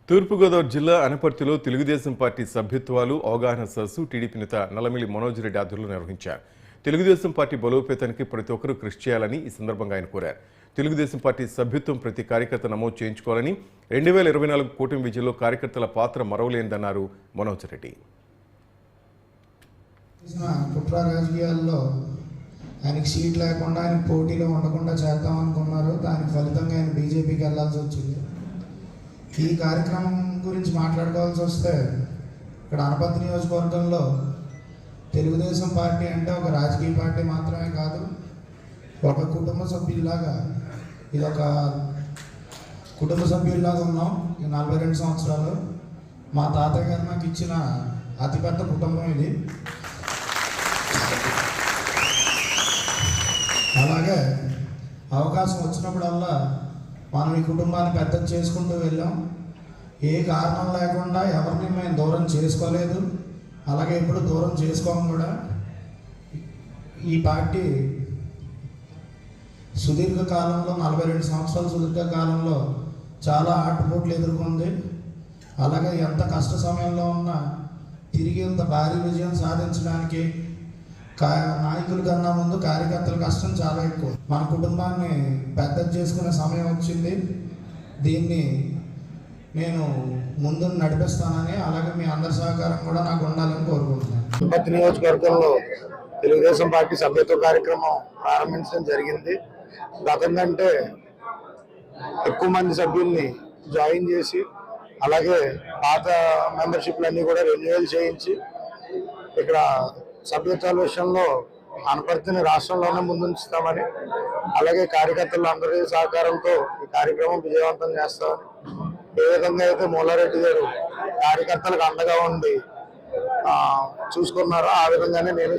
తూర్పుగోదావరి జిల్లా అనపర్తిలో తెలుగుదేశం పార్టీ సభ్యత్వాలు అవగాహన సదస్సు టీడీపీ నేత నల్లమిల్లి మనోజ్ రెడ్డి ఆధ్వర్యంలో నిర్వహించారు. తెలుగుదేశం పార్టీ బలోపేతానికి ప్రతి ఒక్కరూ కృషి చేయాలని ఈ సందర్భంగా ఆయన కోరారు. తెలుగుదేశం పార్టీ సభ్యత్వం ప్రతి కార్యకర్త నమోదు చేయించుకోవాలని, 2024 కూటమి విజయంలో కార్యకర్తల పాత్ర మరవలేనిదన్నారు మనోజ్ రెడ్డి. కుట్ర రాజకీయాల్లో ఆయనకి సీట్ లేకుండా ఆయన పోటీలో ఉండకుండా చేద్దాం అనుకున్నారు. దానికి ఫలితంగా ఆయన బీజేపీకి వెళ్లాల్సి వచ్చింది. ఈ కార్యక్రమం గురించి మాట్లాడుకోవాల్సి వస్తే ఇక్కడ అనపర్తి నియోజకవర్గంలో తెలుగుదేశం పార్టీ అంటే ఒక రాజకీయ పార్టీ మాత్రమే కాదు, ఒక కుటుంబ సభ్యుల్లాగా ఇది ఒక కుటుంబ సభ్యుల్లాగా ఉన్నాం. ఈ 42 సంవత్సరాలు మా తాతయ్య గారు నాకు ఇచ్చిన అతిపెద్ద కుటుంబం ఇది. అలాగే అవకాశం వచ్చినప్పుడల్లా మనం ఈ కుటుంబాన్ని పెద్దది చేసుకుంటూ వెళ్ళాం. ఏ కారణం లేకుండా ఎవరిని మేము దూరం చేసుకోలేదు, అలాగే ఎప్పుడు దూరం చేసుకోము కూడా. ఈ పార్టీ సుదీర్ఘ కాలంలో 42 సంవత్సరాల సుదీర్ఘ కాలంలో చాలా ఆటుపోట్లు ఎదుర్కొంది. అలాగే ఎంత కష్ట సమయంలో ఉన్నా తిరిగి ఇంత భారీ విజయం సాధించడానికి నాయకుల కన్నా ముందు కార్యకర్తల కష్టం చాలా ఎక్కువ. మన కుటుంబాన్ని పెద్దది చేసుకునే సమయం వచ్చింది. దీన్ని నేను ముందు నడిపిస్తానని, అలాగే మీ అందరి సహకారం కూడా నాకు ఉండాలని కోరుకుంటున్నాను. అనపర్తి నియోజకవర్గంలో తెలుగుదేశం పార్టీ సభ్యత్వ కార్యక్రమం ప్రారంభించడం జరిగింది. గతం కంటే ఎక్కువ మంది సభ్యుల్ని జాయిన్ చేసి, అలాగే పాత మెంబర్షిప్లన్నీ కూడా రెన్యువల్ చేయించి, ఇక్కడ సభ్యత్వాల విషయంలో అనపర్తిని రాష్ట్రంలోనే ముందుంచుతామని, అలాగే కార్యకర్తలందరి సహకారంతో ఈ కార్యక్రమం విజయవంతం చేస్తామని, ఏ విధంగా అయితే మూలారెడ్డి గారు కార్యకర్తలకు అండగా ఉండి చూసుకున్నారో ఆ విధంగానే నేను